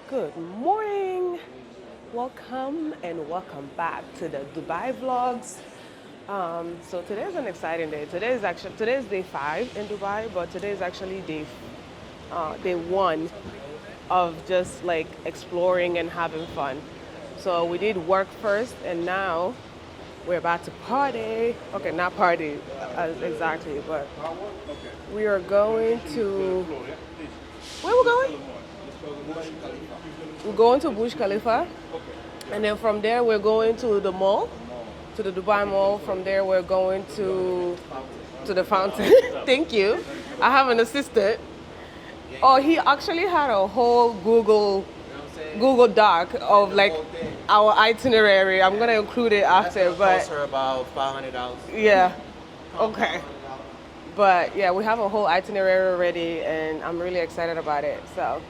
Good morning. Welcome and welcome back to the Dubai vlogs. So today is an exciting day. Today is day 5 in Dubai, but today is actually day 1 of just like exploring and having fun. So we did work first, and now we're about to party. Okay, not party exactly, but we are going to. Where we going? We're going to Burj Khalifa, and then from there we're going to the mall, to the Dubai Mall. From there we're going to the fountain. Thank you. I have an assistant. Oh, he actually had a whole Google Doc of like our itinerary. I'm gonna include it after, but cost her about $500. yeah, okay. But yeah, we have a whole itinerary already, and I'm really excited about it. So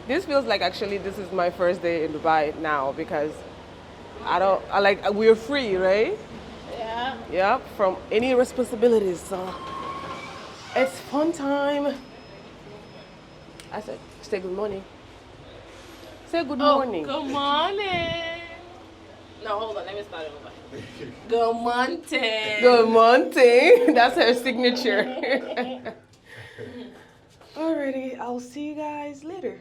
this feels like actually this is my first day in Dubai now because we're free, right? Yeah. Yep, from any responsibilities. So it's fun time. I said, say good morning. Say good morning. Good morning. No, hold on. Let me start it over. Good morning. Good morning. That's her signature. Alrighty, I'll see you guys later.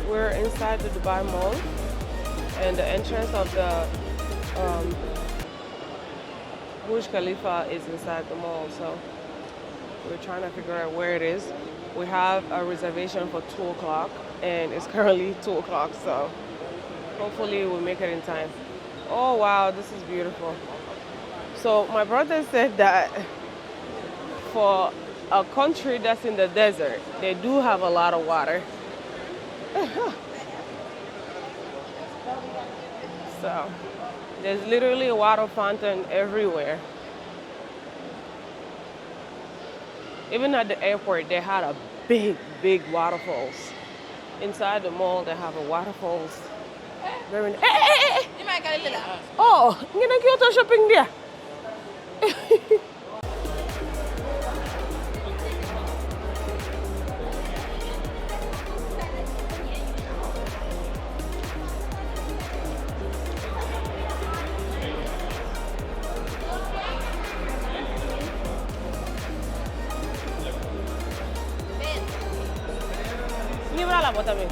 We're inside the Dubai Mall, and the entrance of the Burj Khalifa is inside the mall, so we're trying to figure out where it is. We have a reservation for 2 o'clock, and it's currently 2 o'clock, so hopefully we'll make it in time. Oh wow, this is beautiful. So my brother said that for a country that's in the desert, they do have a lot of water. So there's literally a water fountain everywhere. Even at the airport, they had a big waterfalls. Inside the mall, they have a waterfalls. Very nice. Hey! You might get a little. Oh, you know, Kyoto shopping there. Gimana lah buat kami?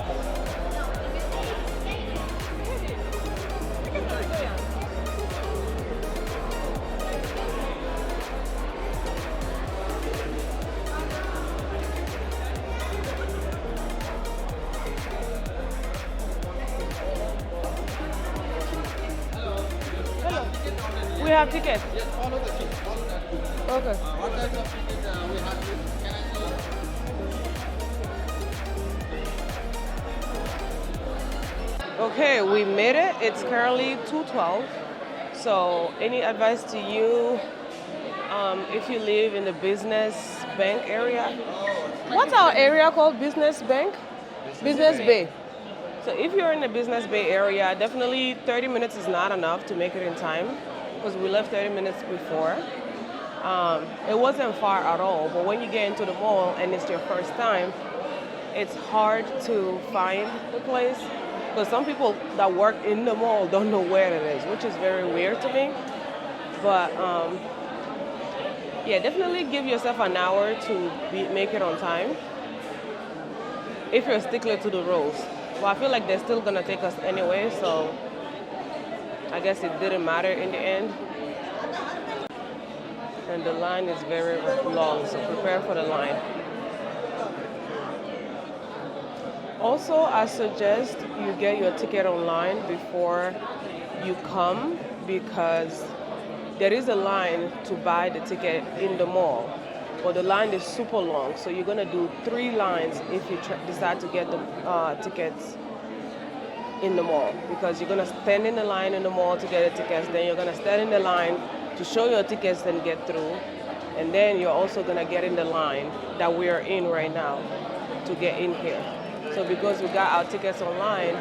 We have tickets. Yes, follow the queue. Okay. What type of ticket we have? Can I see? Okay, we made it. It's currently 2:12. So, any advice to you if you live in the business bank area? What's our area called? Business bank? Business Bay. So, if you're in the Business Bay area, definitely 30 minutes is not enough to make it in time because we left 30 minutes before. It wasn't far at all, but when you get into the mall and it's your first time, it's hard to find the place. Because some people that work in the mall don't know where it is, which is very weird to me. But yeah, definitely give yourself an hour to make it on time if you're a stickler to the rules. Well, I feel like they're still gonna take us anyway, so I guess it didn't matter in the end. And the line is very long, so prepare for the line. Also, I suggest you get your ticket online before you come because there is a line to buy the ticket in the mall. But the line is super long, so you're gonna do 3 lines if you decide to get the tickets in the mall because you're gonna stand in the line in the mall to get the tickets, then you're gonna stand in the line to show your tickets and get through, and then you're also gonna get in the line that we are in right now to get in here. So because we got our tickets online,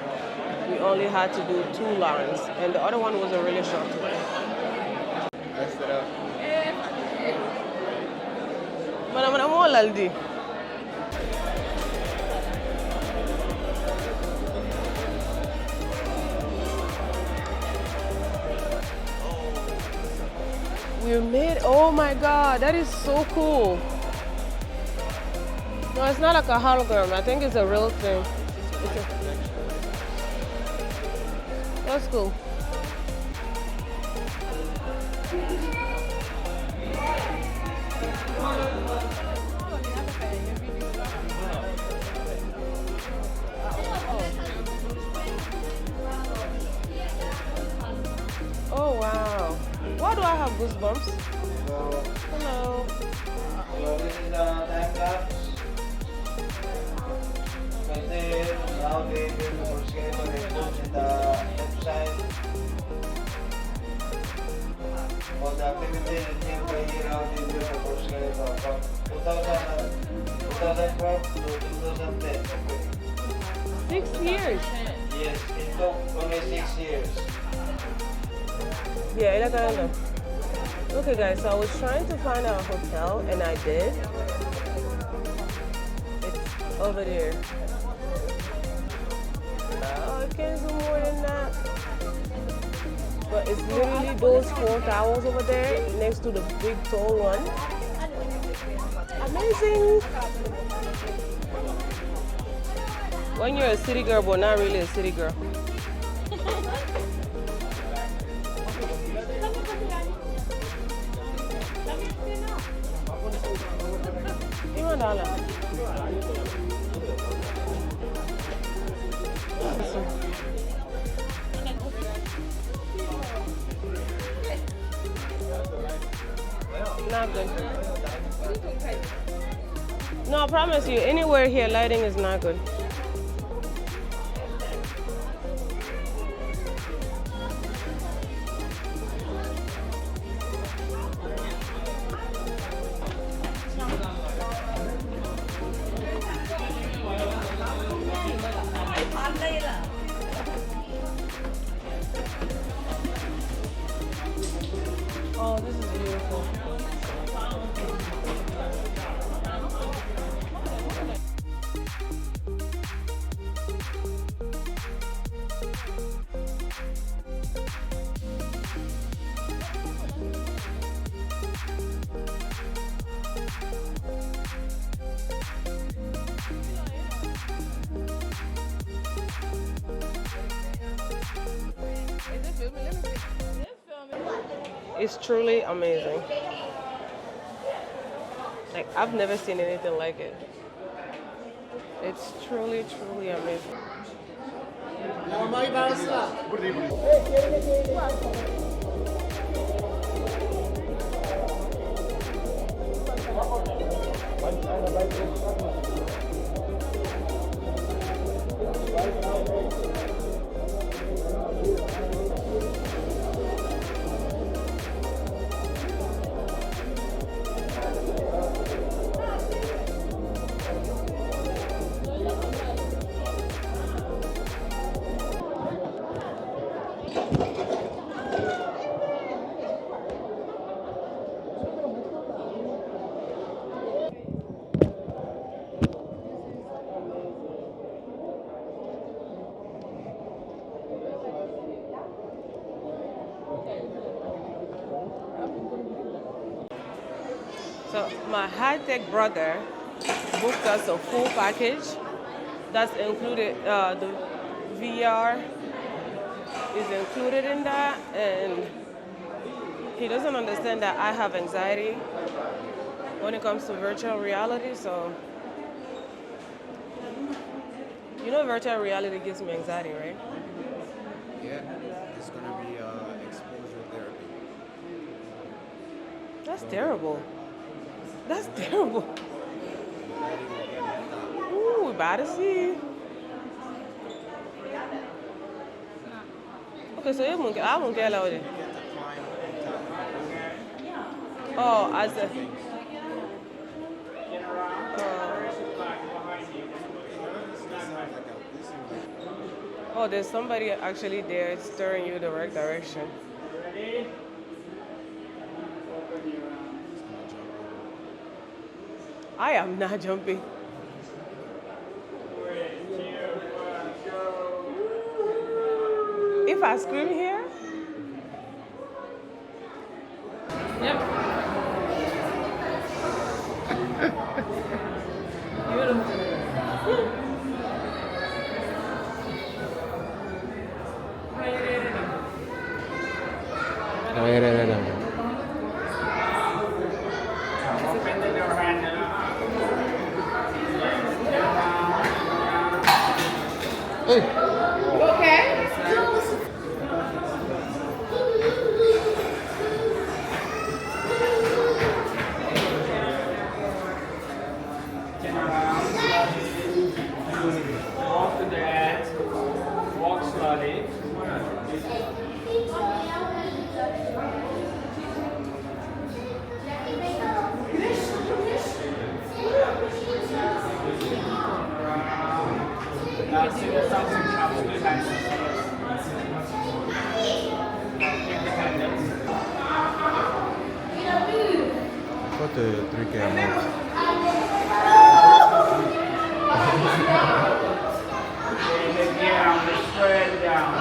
we only had to do 2 lines, and the other one was a really short one. Messed it up. But I'm all Aldi. We made, oh my God, that is so cool. No, it's not like a hologram. I think it's a real thing. That's cool. Oh wow. Why do I have goosebumps? Hello. So this is a time lapse. Kasi now they build the Burj Khalifa, they put in the left side. For the activity in nearby here, how they build the Burj Khalifa from 2004 to 2010. 6 years. Yes, it took only 6 years. Yeah, I don't know. Okay guys, so I was trying to find a hotel and I did. It's over there. Oh, I can't do more than that. But it's literally those 4 towers over there next to the big tall one. Amazing. When you're a city girl, but not really a city girl. $1. Not good. No, I promise you, anywhere here, lighting is not good. Oh, this is beautiful. It's truly amazing. Like, I've never seen anything like it. It's truly, truly amazing. So my high-tech brother booked us a full package that's included. The VR is included in that, and he doesn't understand that I have anxiety when it comes to virtual reality. So you know, virtual reality gives me anxiety, right? Yeah, it's gonna be exposure therapy. That's terrible. That's terrible. Ooh, we about to see. Okay, so I won't get out of it. Oh, I said. Oh, there's somebody actually there steering you the right direction. Ready? I am not jumping. 3, 2, 1, go. If I scream here, Yep. Beautiful. Okay. Turn around. Walk to the edge. Walk slowly. Now see the something comes behind you. Take the handles. Put the 3K amount. Lay the down, the spread down.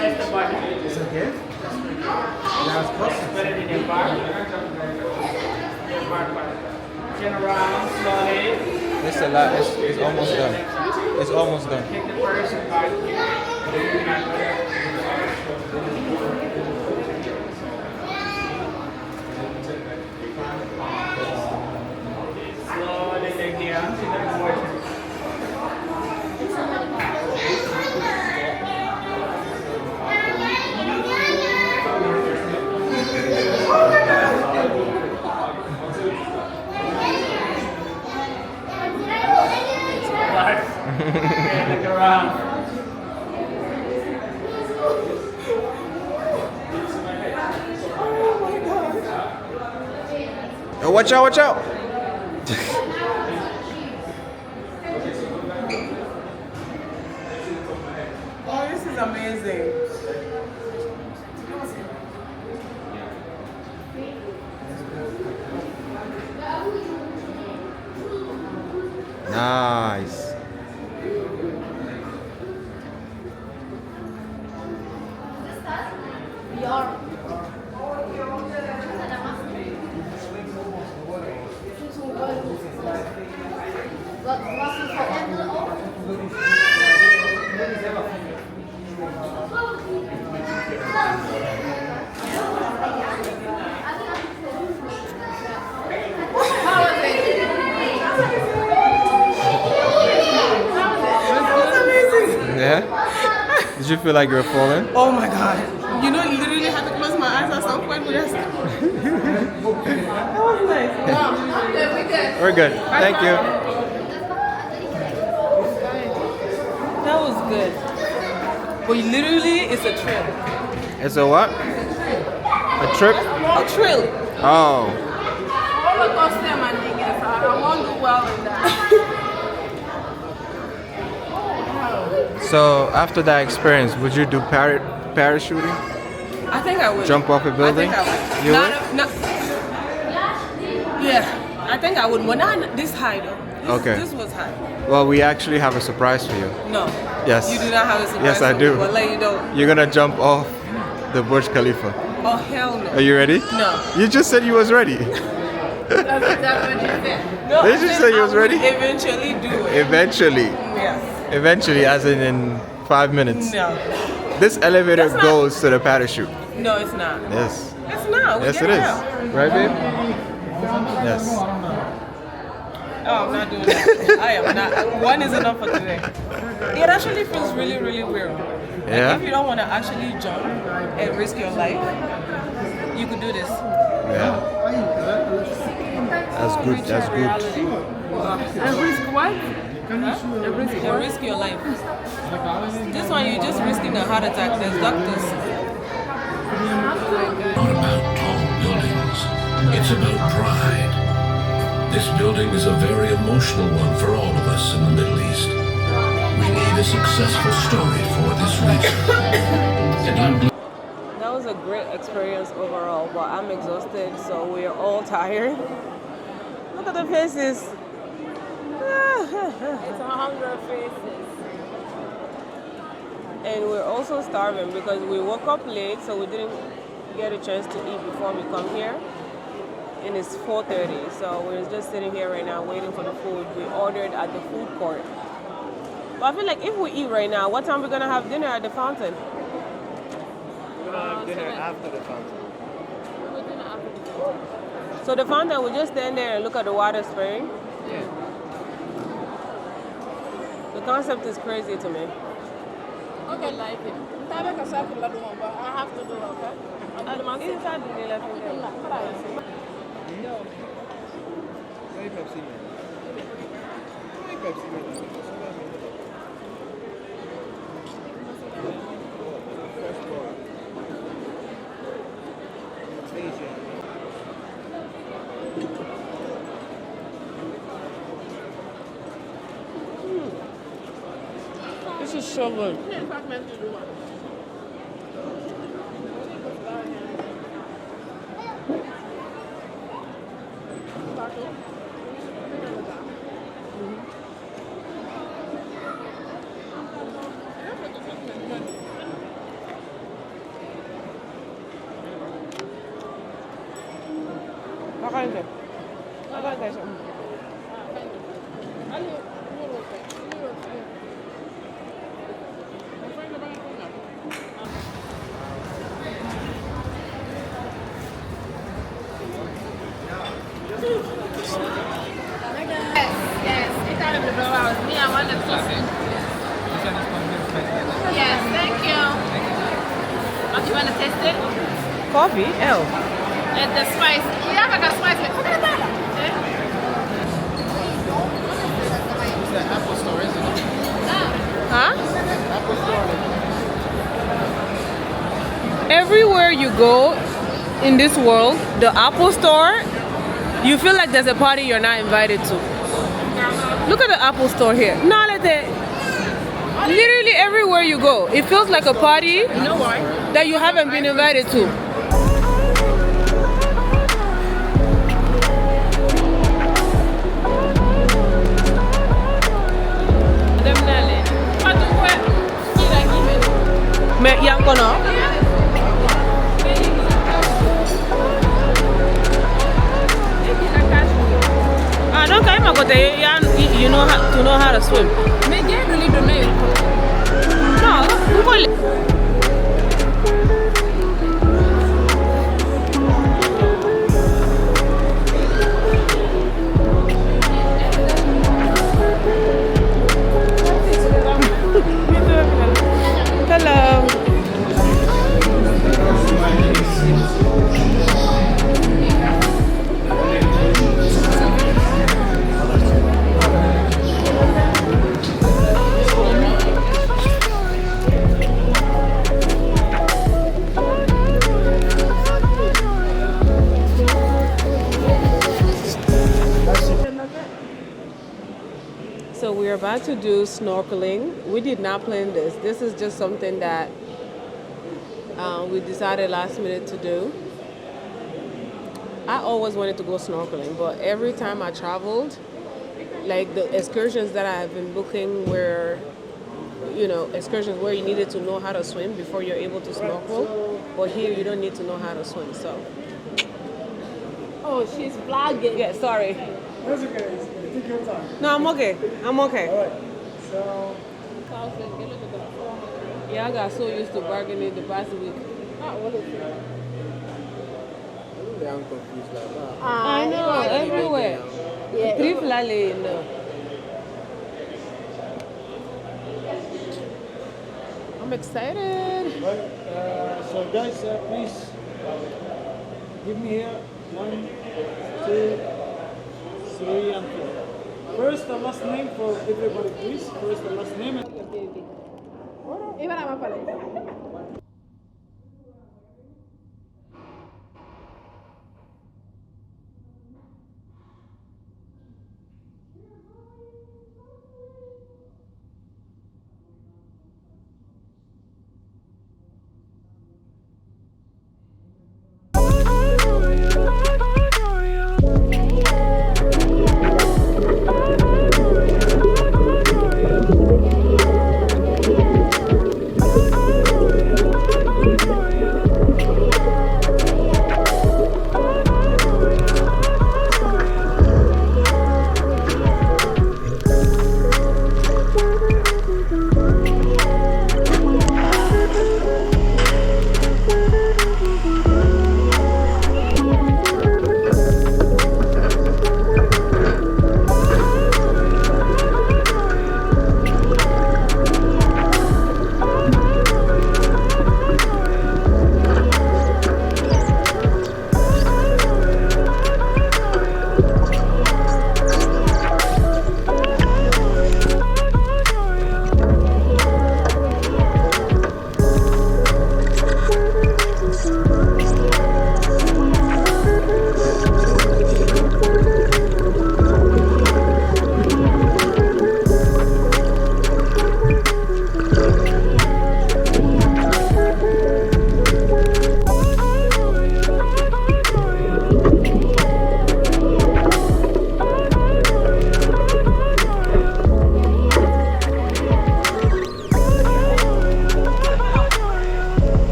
Press the button. Is it good? Put it in your bar. Your bar button. Turn around slowly. It's a lot. It's almost done. It's almost done. Take the first part. Slowly take the arms in the water. Okay, look around. Oh, watch out! Watch out! oh, this is amazing. Nice. Yeah? Did you feel like you were falling? Oh my god. You know, literally had to close my eyes at some point, but that was nice. We're good. Thank you. That was good. But literally, it's a trip. It's a what? A trip? A trill. Oh. Roller coaster, my nigga. I won't do well in that. So after that experience, would you do parachuting? I think I would. Jump off a building? I think I would. You Yeah, I think I would. But not this high though. Okay. This was high. Well, we actually have a surprise for you. No. Yes. You do not have a surprise. Yes, I for do. me, but let you know. You're gonna jump off the Burj Khalifa. Oh hell no. Are you ready? No. You just said you was ready. That's exactly what you said. No. Did I you said say you I was would ready? Eventually do it. Eventually. Yes. Eventually, as in 5 minutes. No. This elevator That's not- goes to the parachute. No, it's not. Yes. It's not. We Yes, get it is. out. Right, babe? Yes. Oh, I'm not doing that. I am not. One is enough for today. It actually feels really, really weird. Like Yeah? if you don't want to actually jump and risk your life, you could do this. Yeah. That's good. That's good. Reality. And risk what? And risk your life. This one, you're just risking a heart attack. There's doctors. Not about tall buildings. It's about pride. This building is a very emotional one for all of us in the Middle East. We need a successful story for this reason. And I'm glad. That was a great experience overall, but I'm exhausted, so we're all tired. Look at the faces. It's 100 faces. And we're also starving because we woke up late, so we didn't get a chance to eat before we come here. And it's 4:30, so we're just sitting here right now waiting for the food. We ordered at the food court. But I feel like if we eat right now, what time are we gonna have dinner at the fountain? We're gonna have dinner after the fountain. So the fountain, we just stand there and look at the water spraying. Yeah. The concept is crazy to me. Okay, like it. But I have to do it, okay? Inside the left No. Hey, Pepsi Man. Hey, Pepsi Man. Fresh water. Asia. This is so good. Yes, it's out of the blowout. Me, I want the sauce. Yes, thank you. Don't you want to taste it? Coffee? Ew. And the spice. Yeah, I got spice. Look at that. It's the Apple store, isn't it? Huh? Apple store. Everywhere you go in this world, the Apple store, you feel like there's a party you're not invited to. Look at the Apple store here. Literally everywhere you go, it feels like a party that you haven't been invited to. Mais il y a encore non? Ah, donc quand même à côté, you know how to swim. Mais il y a really de nez. Non, vous voulez. Hello. So we're about to do snorkeling. We did not plan this. This is just something that we decided last minute to do. I always wanted to go snorkeling, but every time I traveled, like the excursions that I have been booking were, you know, excursions where you needed to know how to swim before you're able to snorkel. But here you don't need to know how to swim, so. Oh, she's vlogging. Yeah, sorry. That's okay. Take your time. No, I'm okay. I'm okay. All right. So, Yeah, I got so used to bargaining the past week. I'm confused like that. I know, everywhere. Yeah. Trip lale, no. I'm excited. right. So guys, please give me here 1, 2, 3, and 4. First the last name for everybody, please. First the last name.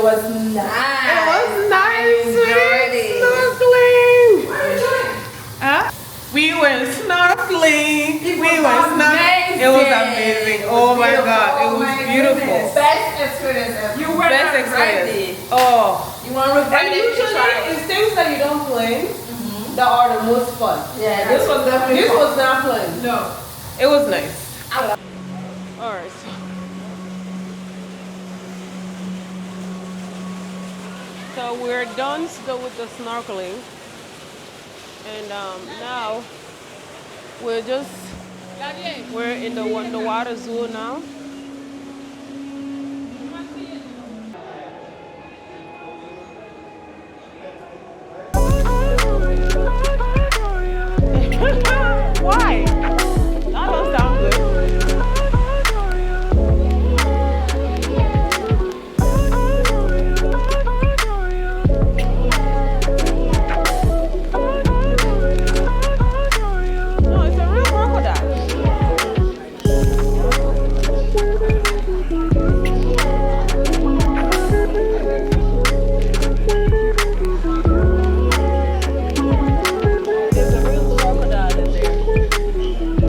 It was nice. It was nice. Enjoyed it. Snorkeling. Huh? We went snorkeling. It was amazing. It was amazing. Oh my God, it was beautiful. Best experience ever. You were Best experience. Oh. You want to regret And it? usually it's things that you don't plan that are the most fun. Yeah, this was definitely This fun. was not planned. No. It was nice. All right. So we're done still with the snorkeling, and now we're in the water zoo now. Why? That don't sound good. No, it's a real crocodile. There's a real crocodile in there.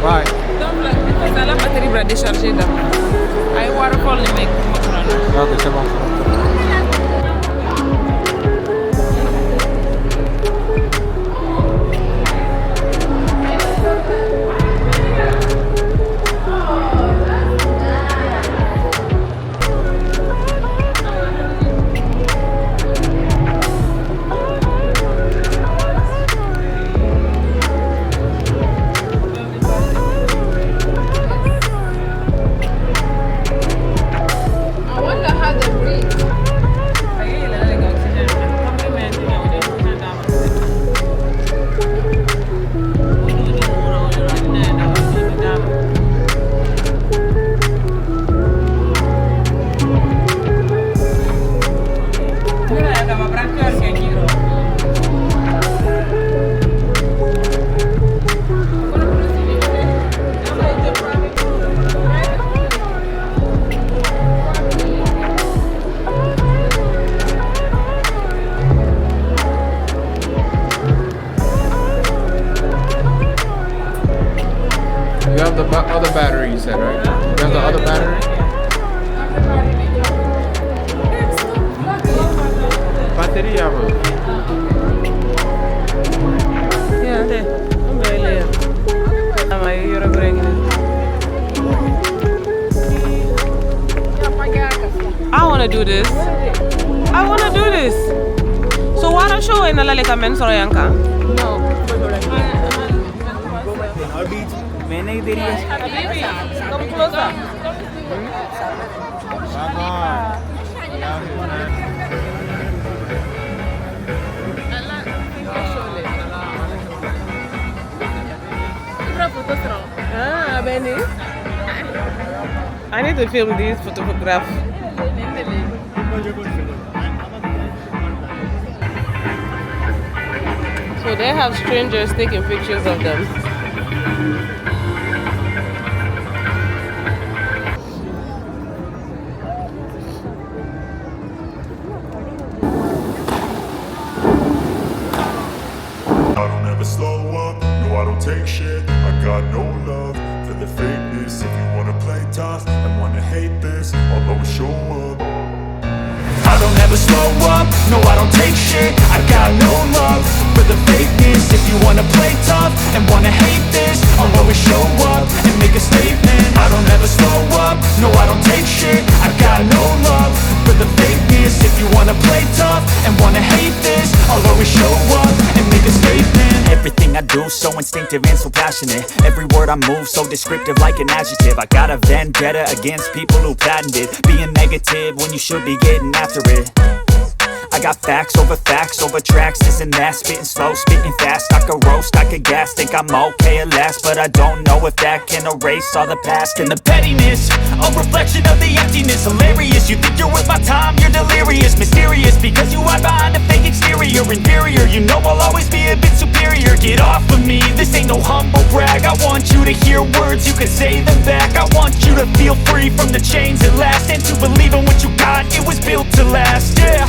Why? Ça la batterie va décharger d'abord. Ay waterfall ni make Ok, c'est bon. I wonder how they breathe. You have the other battery, you said, right? You have the other battery? Bateria, bro. Yeah, I'm very late. You're bringing it. I want to do this. I want to do this. So what are show in the like men soro yanka? मैंने ही देरी है Come closer. Ah, Benny. I need to film this photograph. So they have strangers taking pictures of them. I don't ever slow up, no I don't take shit. I got no love for the fakeness. If you wanna play tough and wanna hate this, I'll always show up. I don't ever slow up, no I don't take shit. I got no love for the fakeness. If you wanna play tough and wanna hate this, I'll always show up and make a statement. I don't ever slow up, no I don't take shit. I got no love for the fakeness. If you wanna play tough and wanna hate this, I'll always show up and make a statement. Everything I do so instinctive. active and so passionate. Every word I move so descriptive like an adjective. I got a vendetta against people who patented being negative when you should be getting after it. I got facts over tracks, this and that. Spitting slow, spitting fast. I could roast, I could gas. Think I'm okay at last, but I don't know if that can erase all the past. And the pettiness, a reflection of the emptiness. Hilarious, you think you're worth my time, you're delirious. Mysterious, because you hide behind a fake exterior. Inferior, you know I'll always be a bit superior. Get off of me, this ain't no humble brag. I want you to hear words, you can say them back. I want you to feel free from the chains at last, and to believe in what you got, it was built to last, yeah.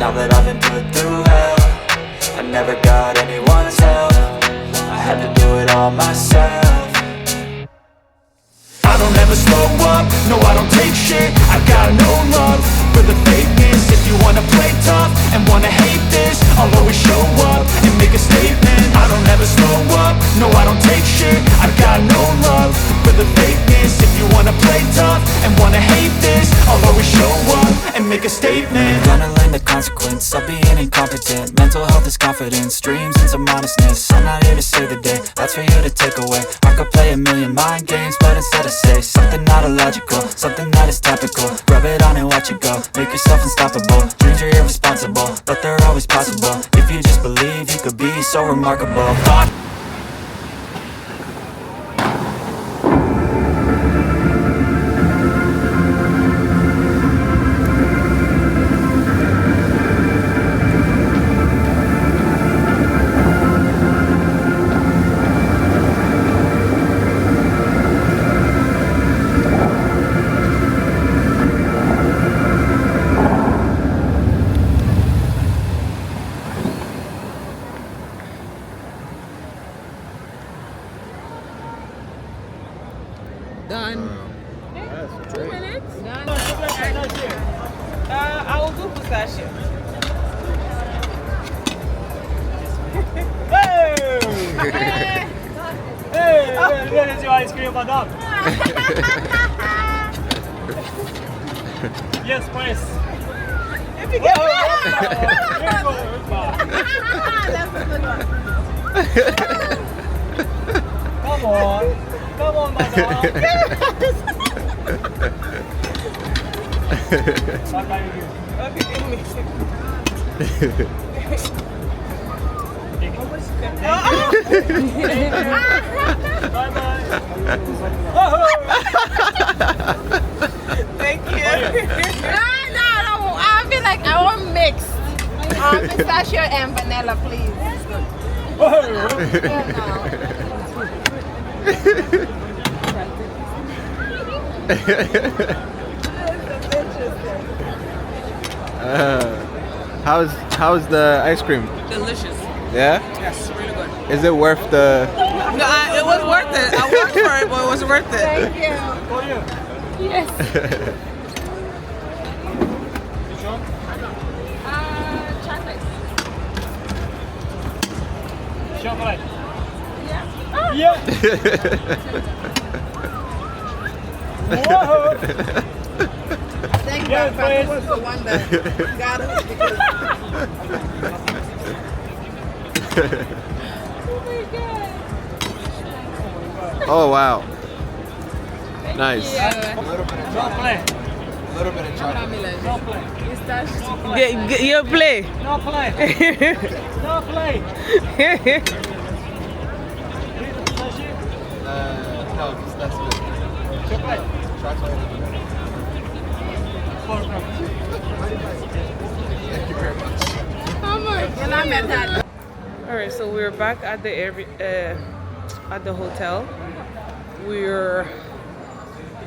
Now that I've been put through hell, I never got anyone's help. I had to do it all myself. I don't ever slow up, no I don't take shit. I got no love for the fakeness. If you wanna play tough and wanna hate this, I'll always show up and make a statement. I don't ever slow up, no I don't take shit. I got no love for the fakeness. If you wanna play tough and wanna hate this, I'll always show up and make a statement. Gonna learn the consequence of being incompetent. Mental health is confidence, dreams and some honestness. I'm not here to save the day, that's for you to take away. I could play a million mind games, but instead I say something not illogical, something that is topical. Rub it on and watch it go, make yourself unstoppable. Dreams are irresponsible, but they're always possible. If you just believe, you could be so remarkable. Done. That's 2 minutes? Done. I will do pistachio. Hey! Hey! Where is your ice cream, madam? Yes, please. If you get That's a good one. Come on. Come on, madam. What can you do? Okay, give me. Bye-bye. Thank you. No, I feel like I want mixed. Pistachio and vanilla, please. How's the ice cream? Delicious. Yeah? Yes, really good. Is it worth the? No, it was worth it. I worked for it, but it was worth it. Thank you. For you. Yes. Which one? Chocolate. Chocolate. Yeah. Yeah. Whoa. Thank you, Yeah, Papa, please. for one that got us. Oh my God. Oh wow. Nice. Yeah. No play. A little bit of chocolate. No play. Pistachio. Get your play. No play. No play. No, that's good. Chocolate. Chocolate. Thank you very much. How much? And I'm at that. All right, so we're back at the hotel. We're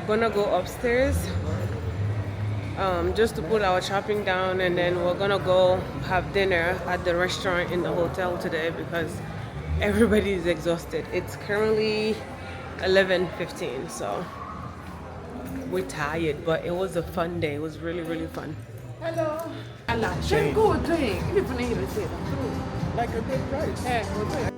gonna go upstairs just to put our shopping down, and then we're gonna go have dinner at the restaurant in the hotel today because everybody is exhausted. It's currently 11:15, so we're tired, but it was a fun day. It was really, really fun. Hello. Allah, good drink. Even if you say Like a good price. that.